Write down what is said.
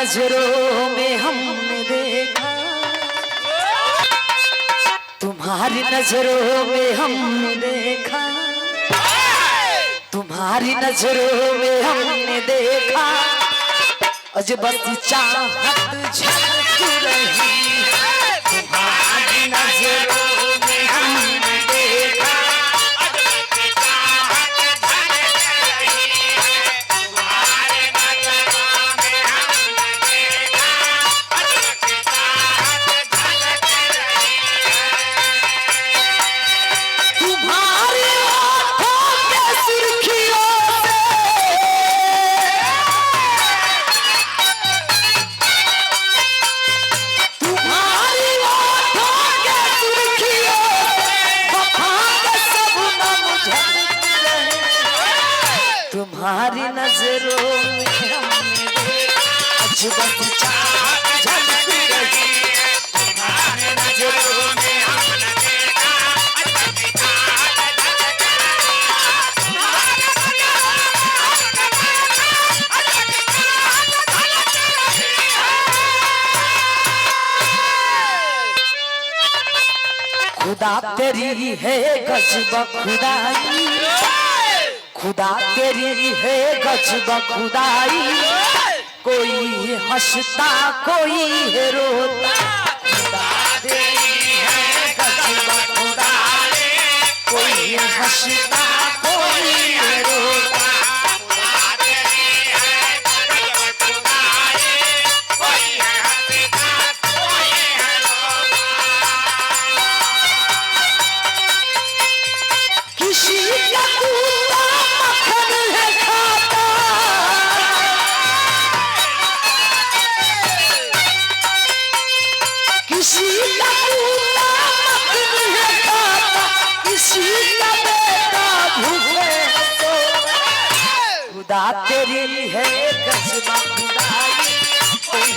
नजरों में हमने देखा, तुम्हारी नजरों में हमने देखा, तुम्हारी नजरों में हमने देखा, अजब सी चाहत झलक रही है। तुम्हारी नजरों में हमने देखा, अजब सी चाहत झलक रही है। तुम्हारी नजरों में हमने देखा, अजब सी चाहत झलक रही है। तुम्हारी आँखों के सुर्खियों तुम्हारी नजरों में हमने देखा, अजब सी चाहत झलक रही है। तुम्हारी नजरों में हमने देखा, अजब सी चाहत झलक रही है। तुम्हारी नजरों में हमने देखा, अजब सी चाहत झलक रही है। खुदा तेरी है गजब खुदाई, खुदा तेरी है गजब खुदाई, कोई हंसता कोई है रोता। खुदा तेरी है गजब खुदाई, कोई हंसता कोई है रोता। खुदा तेरी है गजब खुदाई, कोई हंसता कोई है रोता। किसी का किसी का पूता मखन है खाता, किसी का बेटा भूखे सोता। खुदा तेरी है गजब खुदाई, कोई